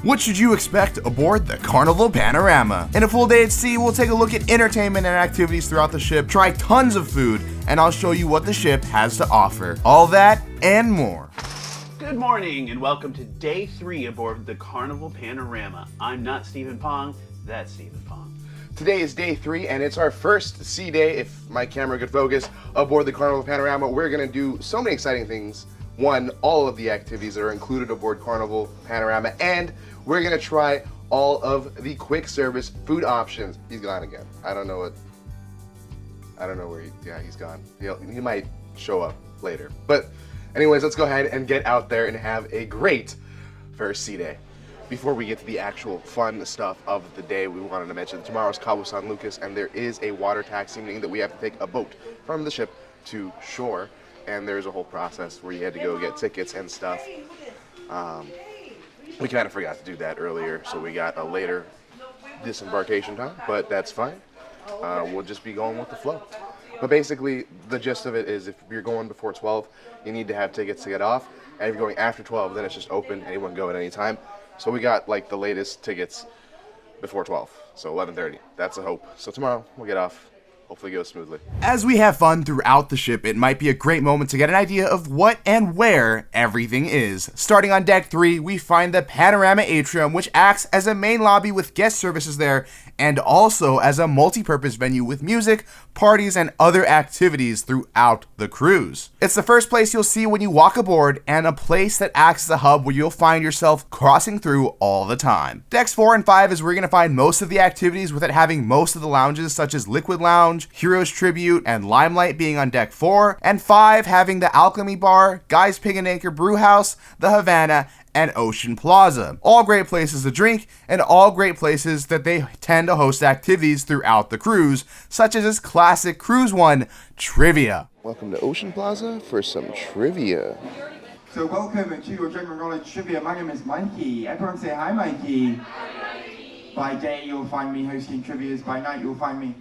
What should you expect aboard the Carnival Panorama? In a full day at sea, we'll take a look at entertainment and activities throughout the ship, try tons of food, and I'll show you what the ship has to offer. All that and more. Good morning and welcome to day 3 aboard the Carnival Panorama. I'm not Stephen Pong, that's Stephen Pong. Today is day 3 and it's our first sea day, if my camera could focus, aboard the Carnival Panorama. We're going to do so many exciting things. One, all of the activities that are included aboard Carnival Panorama, and we're going to try all of the quick service food options. He's gone again. I don't know where he's gone. He might show up later. But anyways, let's go ahead and get out there and have a great first sea day. Before we get to the actual fun stuff of the day, we wanted to mention tomorrow's Cabo San Lucas, and there is a water taxi, meaning that we have to take a boat from the ship to shore, and there's a whole process where you had to go get tickets and stuff. We kind of forgot to do that earlier, so we got a later disembarkation time, but that's fine. We'll just be going with the flow. But basically, the gist of it is if you're going before 12, you need to have tickets to get off, and if you're going after 12, then it's just open, anyone can go at any time. So we got like the latest tickets before 12, so 11:30. That's a hope. So tomorrow we'll get off. Hopefully it goes smoothly. As we have fun throughout the ship, it might be a great moment to get an idea of what and where everything is. Starting on deck 3, we find the Panorama Atrium, which acts as a main lobby with guest services there, and also as a multi-purpose venue with music, parties, and other activities throughout the cruise. It's the first place you'll see when you walk aboard, and a place that acts as a hub where you'll find yourself crossing through all the time. Decks 4 and 5 is where you're going to find most of the activities, with it having most of the lounges such as Liquid Lounge, Heroes Tribute, and Limelight being on deck 4, and 5 having the Alchemy Bar, Guy's Pig and Anchor Brewhouse, the Havana, and Ocean Plaza. All great places to drink, and all great places that they tend to host activities throughout the cruise, such as this classic Cruise One, Trivia. Welcome to Ocean Plaza for some trivia. So welcome to your general knowledge trivia. My name is Mikey. Everyone say hi, Mikey. By day you'll find me hosting trivias, by night you'll find me...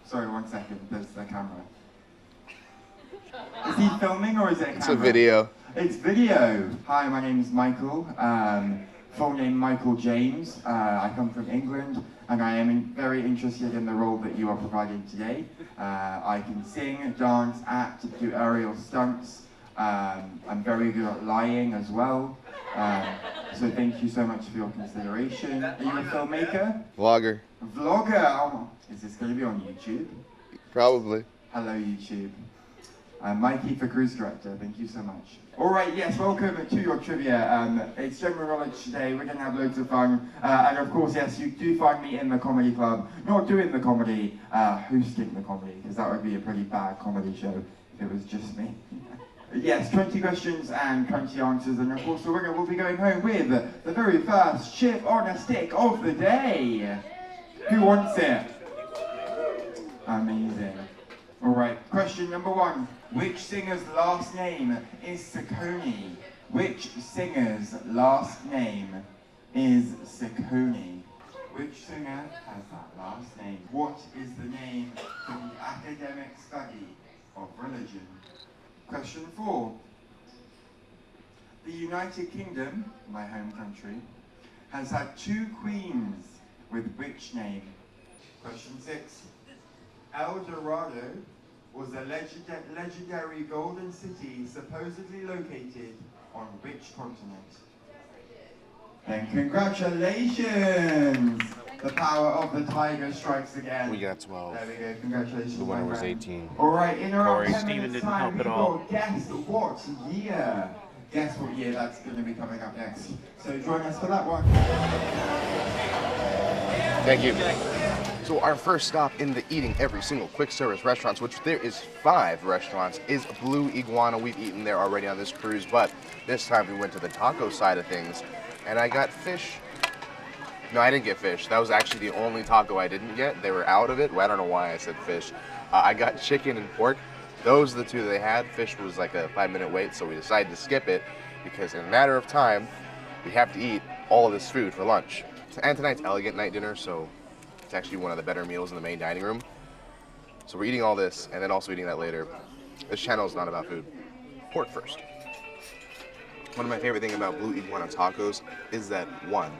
Sorry, 1 second, there's the camera. Is he filming or is it a camera? It's a video. It's video. Hi, my name is Michael. Full name Michael James. I come from England and I am very interested in the role that you are providing today. I can sing, dance, act, do aerial stunts. I'm very good at lying as well. So thank you so much for your consideration. Are you a filmmaker? Vlogger. Vlogger? Oh, is this going to be on YouTube? Probably. Hello, YouTube. Mikey for Cruise Director, thank you so much. Alright, yes, welcome to your trivia. It's general knowledge today, we're going to have loads of fun. And of course, yes, you do find me in the comedy club. Not doing the comedy, hosting the comedy, because that would be a pretty bad comedy show if it was just me. Yes, 20 questions and 20 answers, and of course the winner will be going home with the very first chip on a stick of the day. Who wants it? Amazing. Alright, question number 1. Which singer's last name is Ciccone? Which singer's last name is Ciccone? Which singer has that last name? What is the name for the academic study of religion? Question 4. The United Kingdom, my home country, has had 2 queens with which name? Question 6. El Dorado was a legendary golden city supposedly located on which continent? Then congratulations! The power of the tiger strikes again. We got 12. There we go, congratulations. The winner was 18. Alright, in around 10 Stephen minutes didn't time, help at we've all. got Guess What Year? Guess what year that's going to be coming up next. So join us for that one. Thank you. So our first stop in the eating every single quick service restaurants, which there is 5 restaurants, is Blue Iguana. We've eaten there already on this cruise, but this time we went to the taco side of things, and I got fish. No, I didn't get fish. That was actually the only taco I didn't get. They were out of it. Well, I don't know why I said fish. I got chicken and pork. Those are the 2 that they had. Fish was like a 5-minute wait, so we decided to skip it because in a matter of time, we have to eat all of this food for lunch. And tonight's elegant night dinner, so it's actually one of the better meals in the main dining room. So we're eating all this and then also eating that later. This channel is not about food. Pork first. One of my favorite things about Blue Iguana tacos is that, one,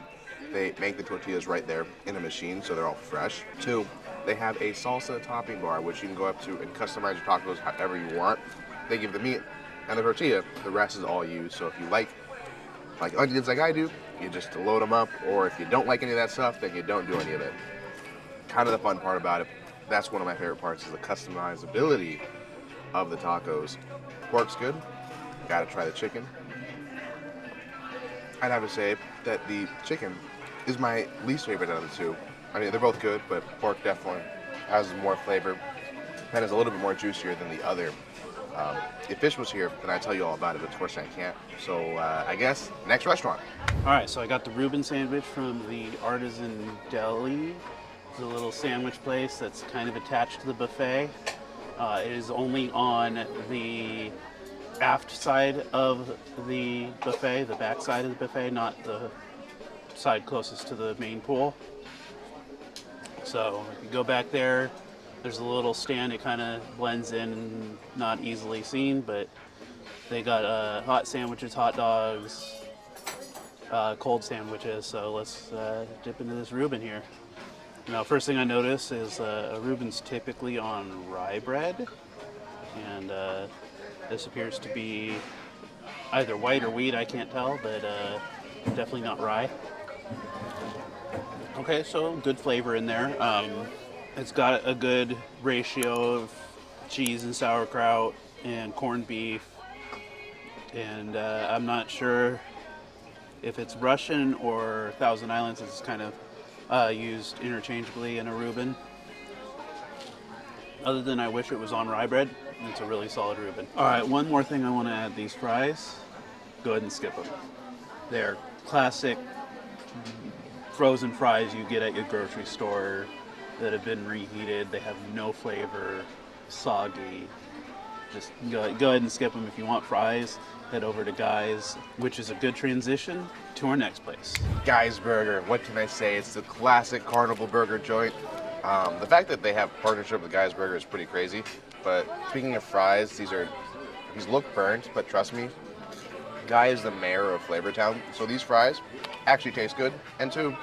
they make the tortillas right there in a machine, so they're all fresh. Two, they have a salsa topping bar, which you can go up to and customize your tacos however you want. They give the meat and the tortilla, the rest is all used. So if you like onions like I do, you just load them up, or if you don't like any of that stuff, then you don't do any of it. Kind of the fun part about it. That's one of my favorite parts, is the customizability of the tacos. Pork's good. Gotta try the chicken. I'd have to say that the chicken is my least favorite out of the two. I mean, they're both good, but pork definitely has more flavor and is a little bit more juicier than the other. If fish was here, then I'd tell you all about it, but unfortunately I can't. So I guess next restaurant. All right, so I got the Reuben sandwich from the Artisan Deli. It's a little sandwich place that's kind of attached to the buffet. It is only on the aft side of the buffet, the back side of the buffet, not the side closest to the main pool. So if you go back there, there's a little stand. It kind of blends in, not easily seen, but they got hot sandwiches, hot dogs, cold sandwiches. So let's dip into this Reuben here. Now, first thing I notice is a Reuben's typically on rye bread, and this appears to be either white or wheat, I can't tell, but definitely not rye. Okay, so good flavor in there. It's got a good ratio of cheese and sauerkraut and corned beef, and I'm not sure if it's Russian or Thousand Islands. It's kind of used interchangeably in a Reuben. Other than I wish it was on rye bread, it's a really solid Reuben. All right, one more thing I want to add. These fries, go ahead and skip them. They're classic frozen fries you get at your grocery store that have been reheated. They have no flavor, soggy. Just go ahead and skip them. If you want fries, head over to Guy's, which is a good transition to our next place. Guy's Burger. What can I say? It's the classic Carnival burger joint. The fact that they have partnership with Guy's Burger is pretty crazy. But speaking of fries, these look burnt, but trust me, Guy is the mayor of Flavortown, so these fries actually taste good. And two,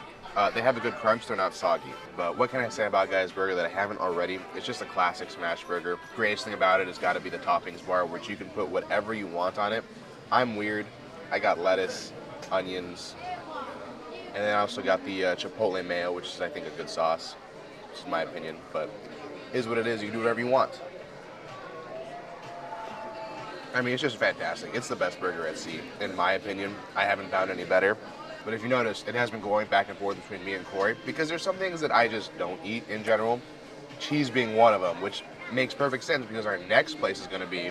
they have a good crunch, they're not soggy. But what can I say about Guy's Burger that I haven't already? It's just a classic smash burger. Greatest thing about it has got to be the toppings bar, which you can put whatever you want on it. I'm weird. I got lettuce, onions, and then I also got the chipotle mayo, which is, I think, a good sauce. This is my opinion, but it is what it is. You can do whatever you want. I mean, it's just fantastic. It's the best burger at sea, in my opinion. I haven't found any better. But if you notice, it has been going back and forth between me and Corey, because there's some things that I just don't eat in general, cheese being one of them, which makes perfect sense because our next place is going to be...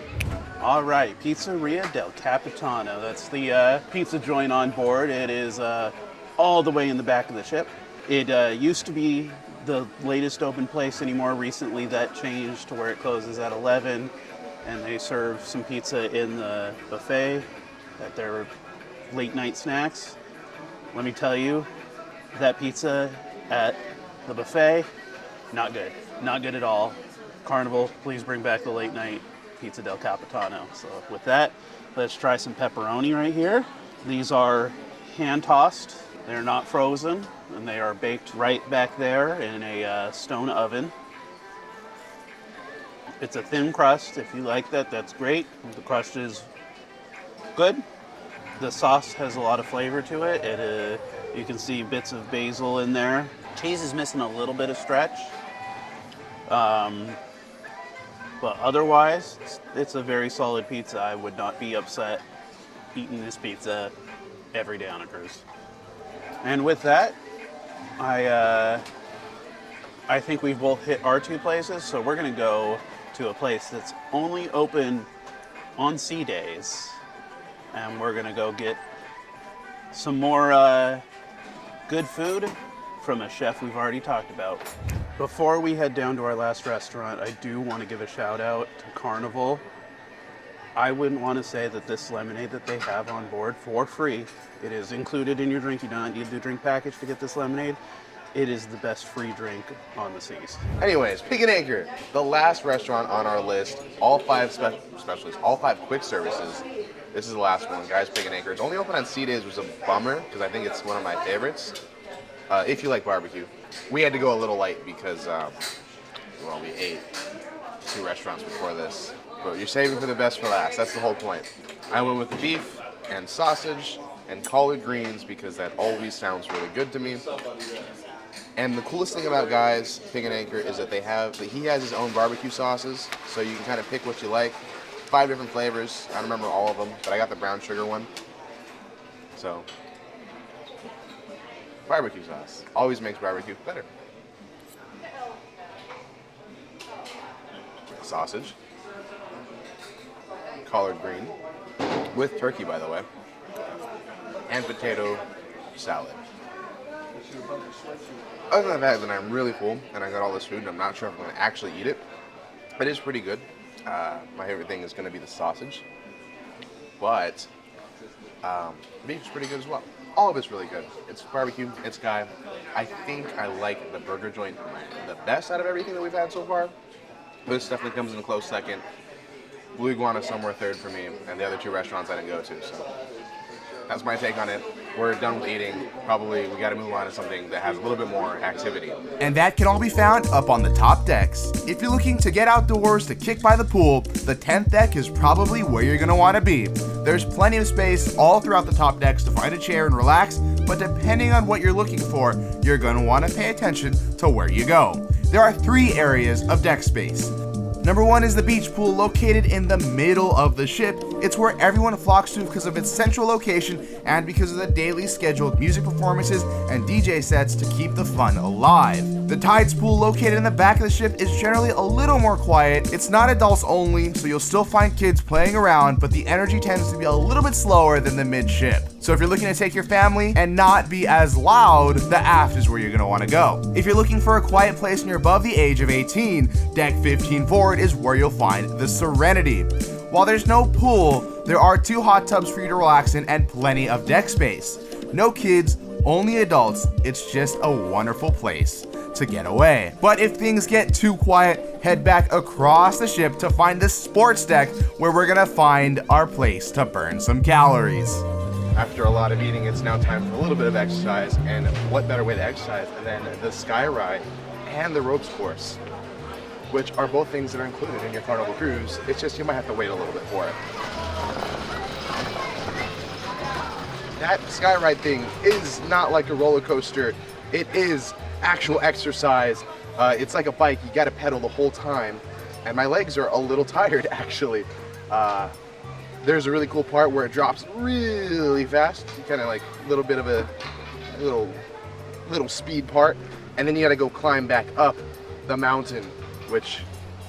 All right, Pizzeria del Capitano. That's the pizza joint on board. It is all the way in the back of the ship. It used to be the latest open place anymore. Recently that changed to where it closes at 11, and they serve some pizza in the buffet at their late night snacks. Let me tell you, that pizza at the buffet, not good. Not good at all. Carnival, please bring back the late night Pizza del Capitano. So with that, let's try some pepperoni right here. These are hand tossed. They're not frozen, and they are baked right back there in a stone oven. It's a thin crust. If you like that, that's great. The crust is good. The sauce has a lot of flavor to it. You can see bits of basil in there. Cheese is missing a little bit of stretch. But otherwise, it's a very solid pizza. I would not be upset eating this pizza every day on a cruise. And with that, I think we've both hit our two places, so we're gonna go to a place that's only open on sea days. And we're gonna go get some more good food from a chef we've already talked about. Before we head down to our last restaurant, I do want to give a shout out to Carnival. I wouldn't want to say that this lemonade that they have on board for free, it is included in your drink. You don't need the drink package to get this lemonade. It is the best free drink on the seas. Anyways, Pig and Anchor, the last restaurant on our list, all five specialties, all five quick services, This is the last one, guys. Pig and Anchor. It's only open on C days, which is a bummer because I think it's one of my favorites. If you like barbecue, we had to go a little light because well, we ate 2 restaurants before this. But you're saving for the best for last. That's the whole point. I went with the beef and sausage and collard greens because that always sounds really good to me. And the coolest thing about Guy's Pig and Anchor is that he has his own barbecue sauces, so you can kind of pick what you like. 5 different flavors. I don't remember all of them, but I got the brown sugar one. So, barbecue sauce always makes barbecue better. Sausage, collard green, with turkey, by the way, and potato salad. Other than that, then I'm really full, and I got all this food, and I'm not sure if I'm going to actually eat it. It is pretty good. My favorite thing is going to be the sausage, but beef's pretty good as well. All of it's really good. It's barbecue, it's Guy. I think I like the burger joint the best out of everything that we've had so far. This definitely comes in a close second. Blue Iguana somewhere third for me, and the other 2 restaurants I didn't go to, so that's my take on it. We're done with eating. Probably we got to move on to something that has a little bit more activity. And that can all be found up on the top decks. If you're looking to get outdoors to kick by the pool, the 10th deck is probably where you're going to want to be. There's plenty of space all throughout the top decks to find a chair and relax, but depending on what you're looking for, you're going to want to pay attention to where you go. There are 3 areas of deck space. Number 1 is the beach pool located in the middle of the ship. It's where everyone flocks to because of its central location and because of the daily scheduled music performances and DJ sets to keep the fun alive. The tides pool located in the back of the ship is generally a little more quiet. It's not adults only, so you'll still find kids playing around, but the energy tends to be a little bit slower than the midship. So if you're looking to take your family and not be as loud, the aft is where you're going to want to go. If you're looking for a quiet place and you're above the age of 18, deck 15 forward is where you'll find the Serenity. While there's no pool, there are 2 hot tubs for you to relax in and plenty of deck space. No kids, only adults. It's just a wonderful place to get away. But if things get too quiet, head back across the ship to find the sports deck where we're gonna find our place to burn some calories. After a lot of eating, it's now time for a little bit of exercise, and what better way to exercise than the sky ride and the ropes course, which are both things that are included in your Carnival cruise. It's just you might have to wait a little bit for it. That sky ride thing is not like a roller coaster. It is actual exercise. It's like a bike. You got to pedal the whole time, and my legs are a little tired actually. There's a really cool part where it drops really fast, kind of like a little bit of a little speed part, and then you got to go climb back up the mountain, which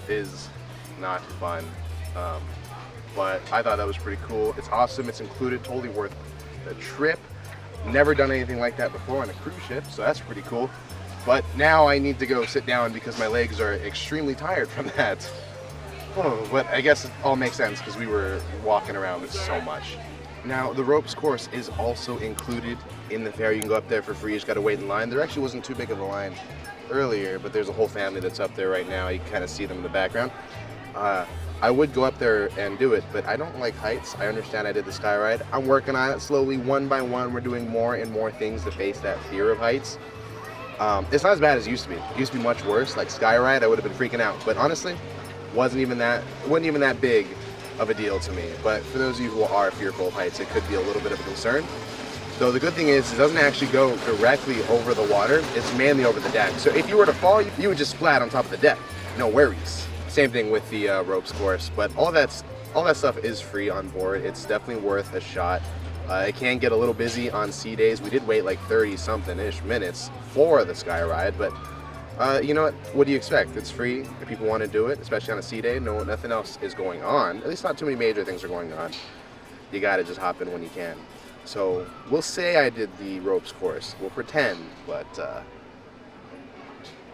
is not fun. But I thought that was pretty cool. It's awesome. It's included, totally worth the trip. Never done anything like that before on a cruise ship, so that's pretty cool. But now I need to go sit down because my legs are extremely tired from that. Oh, but I guess it all makes sense because we were walking around with so much. Now, the ropes course is also included in the fare. You can go up there for free. You just got to wait in line. There actually wasn't too big of a line earlier, but there's a whole family that's up there right now. You can kind of see them in the background. I would go up there and do it, but I don't like heights. I understand I did the sky ride. I'm working on it slowly, one by one. We're doing more and more things to face that fear of heights. It's not as bad as it used to be. It used to be much worse. Like sky ride, I would have been freaking out. But honestly, wasn't even that big of a deal to me. But for those of you who are fearful of heights, it could be a little bit of a concern. Though the good thing is, it doesn't actually go directly over the water. It's mainly over the deck. So if you were to fall, you would just splat on top of the deck. No worries. Same thing with the ropes course. But all that stuff is free on board. It's definitely worth a shot. It can get a little busy on sea days. We did wait like 30-something-ish minutes for the sky ride, but you know what do you expect? It's free. If people want to do it, especially on a sea day, nothing else is going on. At least not too many major things are going on. You gotta just hop in when you can. So we'll say I did the ropes course. We'll pretend, but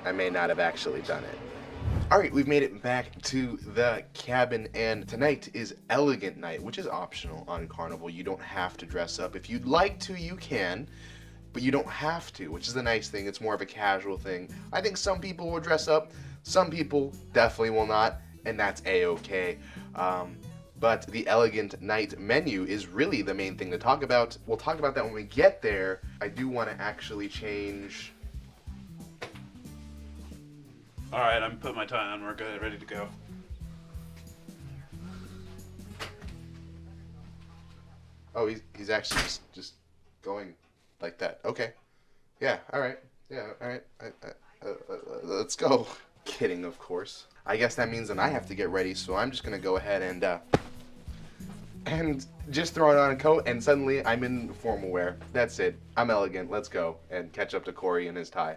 I may not have actually done it. All right, we've made it back to the cabin, and tonight is Elegant Night, which is optional on Carnival. You don't have to dress up. If you'd like to, you can, but you don't have to, which is the nice thing. It's more of a casual thing. I think some people will dress up. Some people definitely will not, and that's A-okay. but the Elegant Night menu is really the main thing to talk about. We'll talk about that when we get there. I do want to actually change. All right, I'm putting my tie on. We're good, ready to go. Oh, he's actually just going like that. Okay. Yeah, all right. Yeah, all right. Let's go. Kidding, of course. I guess that means that I have to get ready, so I'm just going to go ahead and just throw on a coat, and suddenly I'm in formal wear. That's it. I'm elegant. Let's go and catch up to Corey and his tie.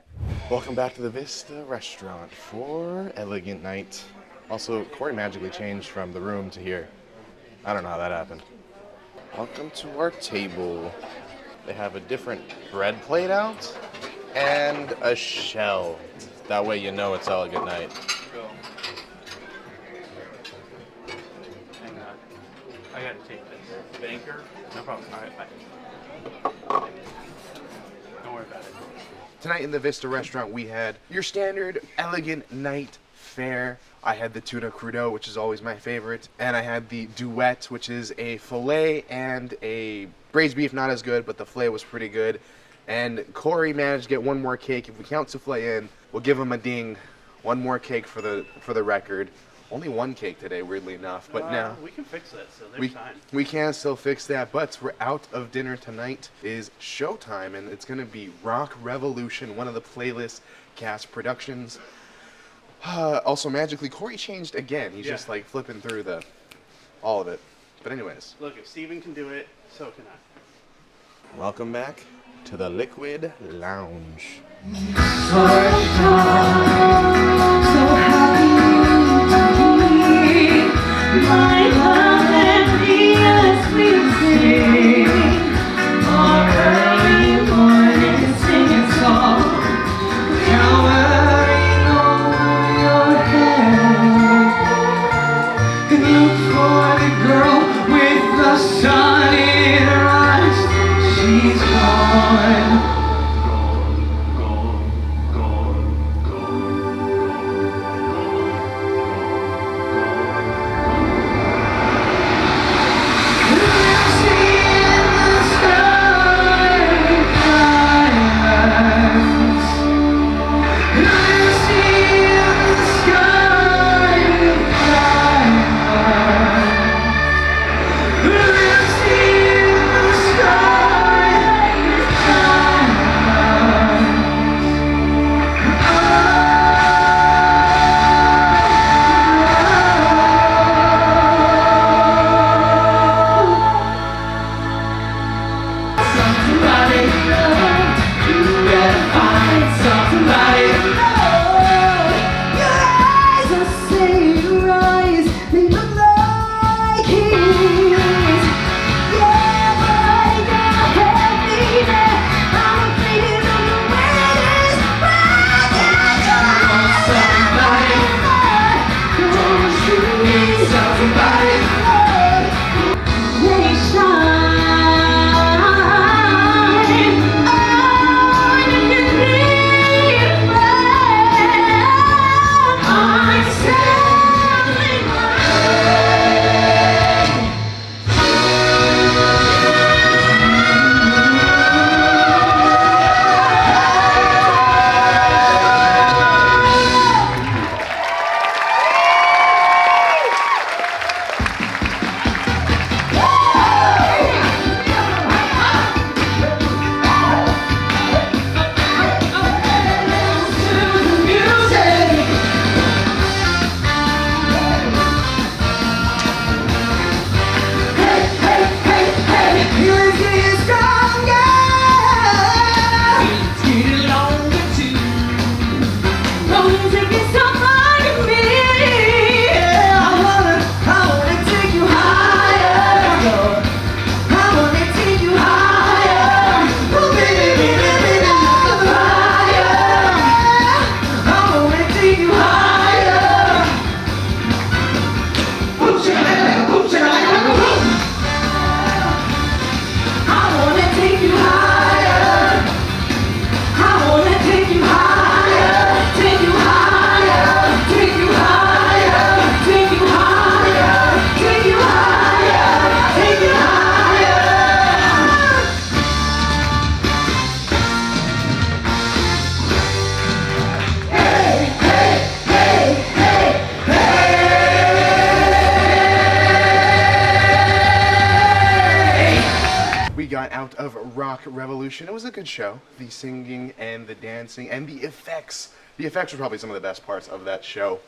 Welcome back to the Vista restaurant for Elegant Night. Also, Corey magically changed from the room to here. I don't know how that happened. Welcome to our table. They have a different bread plate out and a shell. That way you know it's Elegant Night. Hang on. I gotta take this. Banker? No problem. All right, bye. Don't worry about it. Tonight in the Vista restaurant, we had your standard Elegant Night fare. I had the tuna crudo, which is always my favorite, and I had the duet, which is a filet and a braised beef, not as good, but the filet was pretty good. And Corey managed to get one more cake. If we count souffle in, we'll give him a ding. One more cake for the record. Only one cake today, weirdly enough, but now we can fix that, so there's time. We can still fix that, but we're out of dinner tonight. Is showtime, and it's gonna be Rock Revolution, one of the playlist cast productions. Also, magically, Corey changed again. He's just like flipping through all of it. But anyways. Look, if Steven can do it, so can I. Welcome back to the Liquid Lounge. got out of Rock Revolution. It was a good show. The singing and the dancing and the effects. The effects were probably some of the best parts of that show.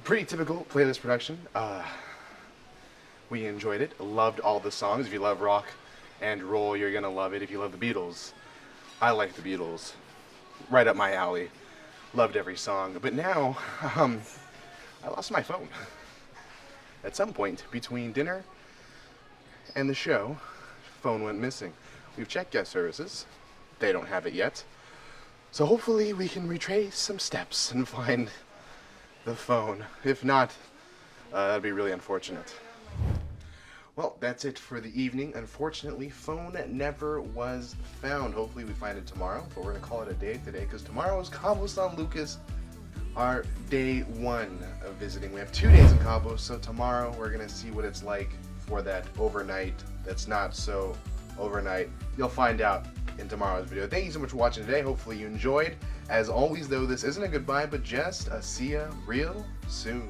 Pretty typical playlist production. We enjoyed it. Loved all the songs. If you love rock and roll, you're gonna love it. If you love the Beatles, I like the Beatles. Right up my alley. Loved every song. But now, I lost my phone. At some point between dinner and the show, phone went missing. We've checked guest services. They don't have it yet. So hopefully we can retrace some steps and find the phone. If not, that'd be really unfortunate. Well, that's it for the evening. Unfortunately, phone never was found. Hopefully we find it tomorrow, but we're gonna call it a day today because tomorrow is Cabo San Lucas, our day 1 of visiting. We have 2 days in Cabo, so tomorrow we're gonna see what it's like for that overnight that's not so overnight. You'll find out in tomorrow's video. Thank you so much for watching today. Hopefully you enjoyed. As always though, this isn't a goodbye, but just a Cya Real Soon.